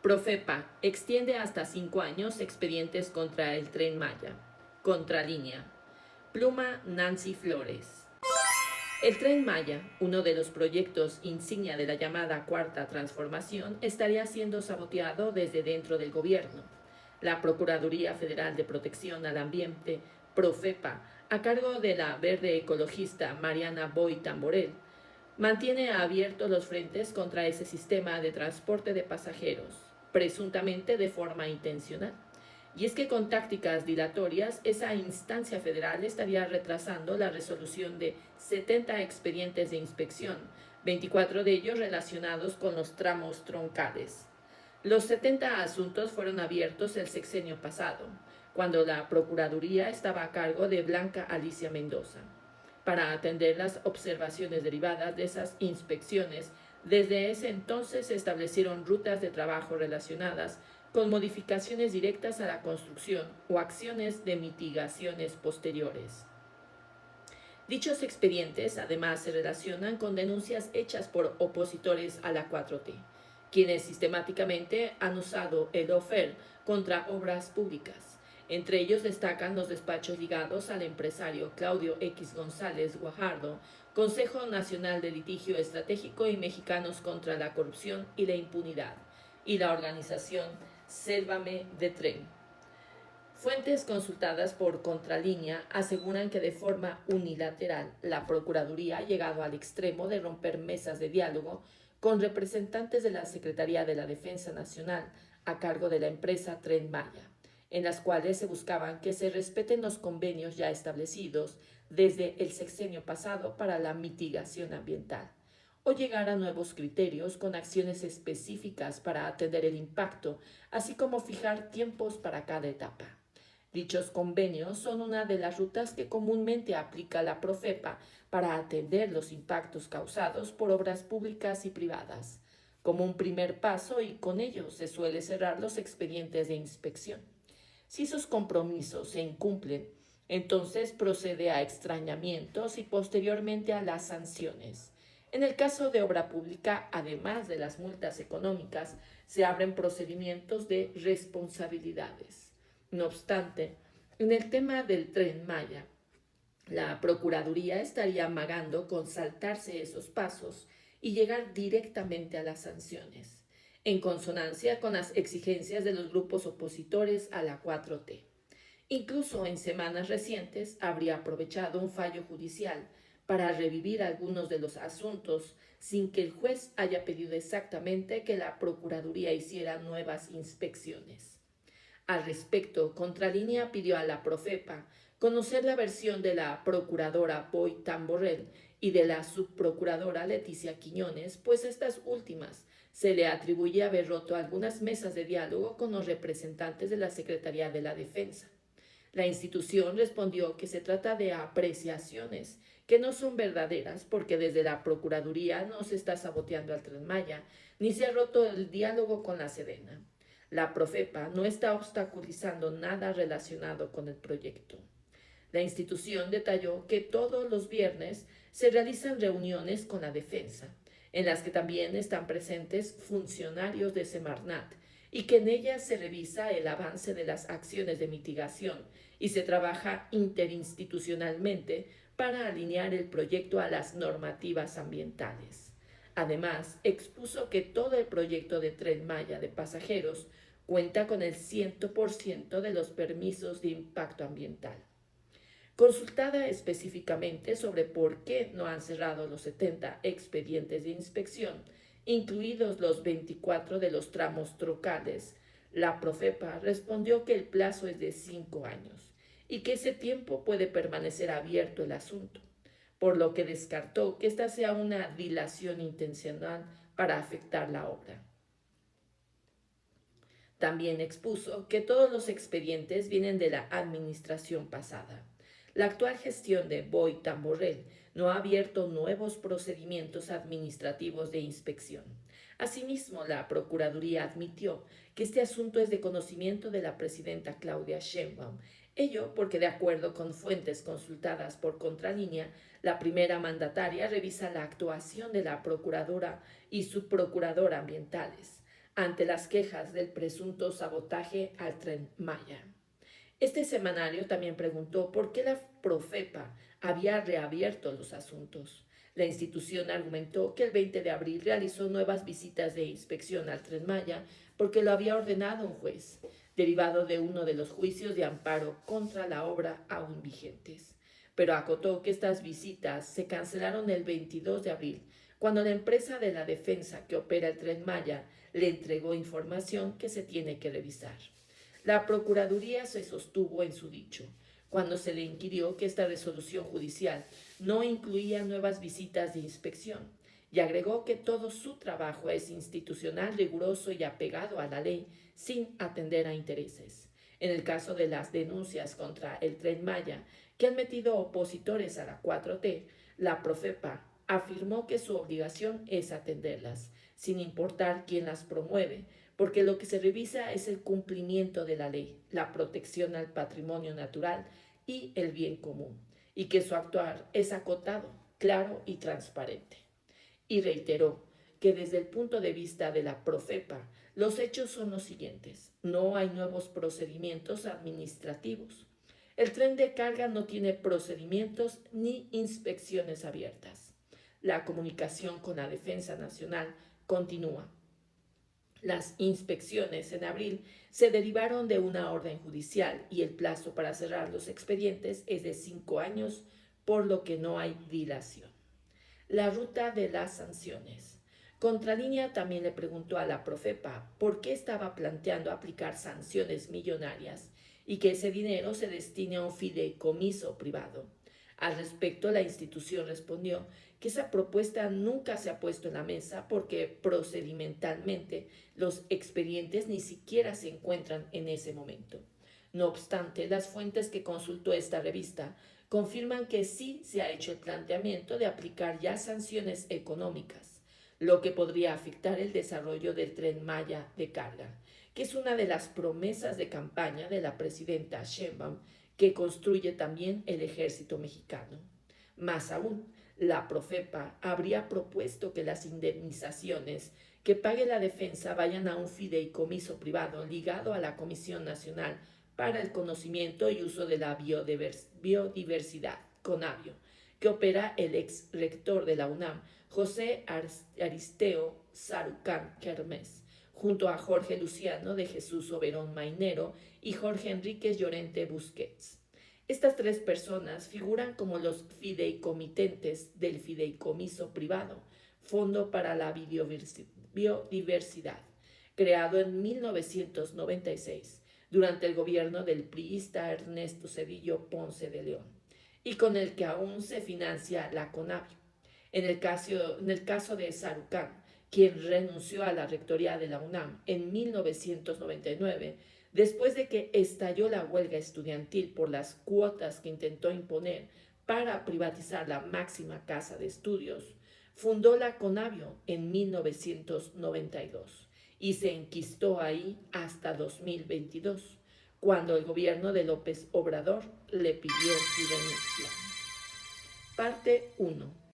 Profepa extiende hasta 5 años expedientes contra el Tren Maya. Contralínea. Pluma Nancy Flores. El Tren Maya, uno de los proyectos insignia de la llamada Cuarta Transformación, estaría siendo saboteado desde dentro del gobierno. La Procuraduría Federal de Protección al Ambiente, Profepa, a cargo de la verde ecologista Mariana Boy Tamborel, mantiene abiertos los frentes contra ese sistema de transporte de pasajeros, presuntamente de forma intencional. Y es que con tácticas dilatorias, esa instancia federal estaría retrasando la resolución de 70 expedientes de inspección, 24 de ellos relacionados con los tramos troncales. Los 70 asuntos fueron abiertos el sexenio pasado, cuando la Procuraduría estaba a cargo de Blanca Alicia Mendoza. Para atender las observaciones derivadas de esas inspecciones, desde ese entonces se establecieron rutas de trabajo relacionadas con modificaciones directas a la construcción o acciones de mitigaciones posteriores. Dichos expedientes además se relacionan con denuncias hechas por opositores a la 4T, quienes sistemáticamente han usado el lawfare contra obras públicas. Entre ellos destacan los despachos ligados al empresario Claudio X González Guajardo, Consejo Nacional de Litigio Estratégico y Mexicanos contra la Corrupción y la Impunidad, y la organización Sélvame de Tren. Fuentes consultadas por Contralínea aseguran que de forma unilateral la Procuraduría ha llegado al extremo de romper mesas de diálogo con representantes de la Secretaría de la Defensa Nacional a cargo de la empresa Tren Maya, en las cuales se buscaban que se respeten los convenios ya establecidos desde el sexenio pasado para la mitigación ambiental, o llegar a nuevos criterios con acciones específicas para atender el impacto, así como fijar tiempos para cada etapa. Dichos convenios son una de las rutas que comúnmente aplica la Profepa para atender los impactos causados por obras públicas y privadas, como un primer paso, y con ello se suele cerrar los expedientes de inspección. Si esos compromisos se incumplen, entonces procede a extrañamientos y posteriormente a las sanciones. En el caso de obra pública, además de las multas económicas, se abren procedimientos de responsabilidades. No obstante, en el tema del Tren Maya, la Procuraduría estaría amagando con saltarse esos pasos y llegar directamente a las sanciones, en consonancia con las exigencias de los grupos opositores a la 4T. Incluso en semanas recientes habría aprovechado un fallo judicial para revivir algunos de los asuntos sin que el juez haya pedido exactamente que la Procuraduría hiciera nuevas inspecciones. Al respecto, Contralínea pidió a la Profepa conocer la versión de la procuradora Boy Tamborel y de la subprocuradora Leticia Quiñones, pues a estas últimas se le atribuye haber roto algunas mesas de diálogo con los representantes de la Secretaría de la Defensa. La institución respondió que se trata de apreciaciones que no son verdaderas porque desde la Procuraduría no se está saboteando al Tren Maya ni se ha roto el diálogo con la Sedena. La Profepa no está obstaculizando nada relacionado con el proyecto. La institución detalló que todos los viernes se realizan reuniones con la defensa, en las que también están presentes funcionarios de Semarnat, y que en ellas se revisa el avance de las acciones de mitigación y se trabaja interinstitucionalmente para alinear el proyecto a las normativas ambientales. Además, expuso que todo el proyecto de Tren Maya de pasajeros cuenta con el 100% de los permisos de impacto ambiental. Consultada específicamente sobre por qué no han cerrado los 70 expedientes de inspección, incluidos los 24 de los tramos troncales, la Profepa respondió que el plazo es de 5 años y que ese tiempo puede permanecer abierto el asunto, por lo que descartó que esta sea una dilación intencional para afectar la obra. También expuso que todos los expedientes vienen de la administración pasada. La actual gestión de Boy Tamborel no ha abierto nuevos procedimientos administrativos de inspección. Asimismo, la Procuraduría admitió que este asunto es de conocimiento de la presidenta Claudia Sheinbaum, ello porque, de acuerdo con fuentes consultadas por Contralínea, la primera mandataria revisa la actuación de la Procuradora y subprocuradora ambientales. ante las quejas del presunto sabotaje al Tren Maya. Este semanario también preguntó por qué la Profepa había reabierto los asuntos. La institución argumentó que el 20 de abril realizó nuevas visitas de inspección al Tren Maya porque lo había ordenado un juez, derivado de uno de los juicios de amparo contra la obra aún vigentes. Pero acotó que estas visitas se cancelaron el 22 de abril, cuando la empresa de la defensa que opera el Tren Maya le entregó información que se tiene que revisar. La Procuraduría se sostuvo en su dicho, cuando se le inquirió que esta resolución judicial no incluía nuevas visitas de inspección, y agregó que todo su trabajo es institucional, riguroso y apegado a la ley, sin atender a intereses. En el caso de las denuncias contra el Tren Maya, que han metido opositores a la 4T, la Profepa afirmó que su obligación es atenderlas, sin importar quién las promueve, porque lo que se revisa es el cumplimiento de la ley, la protección al patrimonio natural y el bien común, y que su actuar es acotado, claro y transparente. Y reiteró que desde el punto de vista de la Profepa, los hechos son los siguientes: no hay nuevos procedimientos administrativos. El tren de carga no tiene procedimientos ni inspecciones abiertas. La comunicación con la Defensa Nacional continúa. Las inspecciones en abril se derivaron de una orden judicial y el plazo para cerrar los expedientes es de 5 años, por lo que no hay dilación. La ruta de las sanciones. Contralínea también le preguntó a la Profepa por qué estaba planteando aplicar sanciones millonarias y que ese dinero se destine a un fideicomiso privado. Al respecto, la institución respondió que esa propuesta nunca se ha puesto en la mesa porque procedimentalmente los expedientes ni siquiera se encuentran en ese momento. No obstante, las fuentes que consultó esta revista confirman que sí se ha hecho el planteamiento de aplicar ya sanciones económicas, lo que podría afectar el desarrollo del Tren Maya de carga, que es una de las promesas de campaña de la presidenta Sheinbaum, que construye también el ejército mexicano. Más aún, la Profepa habría propuesto que las indemnizaciones que pague la defensa vayan a un fideicomiso privado ligado a la Comisión Nacional para el Conocimiento y Uso de la Biodiversidad, CONABIO, que opera el ex rector de la UNAM, José Aristeo Sarucán Kermés, junto a Jorge Luciano de Jesús Oberón Mainero y Jorge Enríquez Llorente Busquets. Estas tres personas figuran como los fideicomitentes del fideicomiso privado, Fondo para la Biodiversidad, creado en 1996 durante el gobierno del priista Ernesto Zedillo Ponce de León, y con el que aún se financia la CONABIO. En el caso de Sarucán, quien renunció a la rectoría de la UNAM en 1999, después de que estalló la huelga estudiantil por las cuotas que intentó imponer para privatizar la máxima casa de estudios, fundó la CONABIO en 1992 y se enquistó ahí hasta 2022, cuando el gobierno de López Obrador le pidió su renuncia. Parte 1.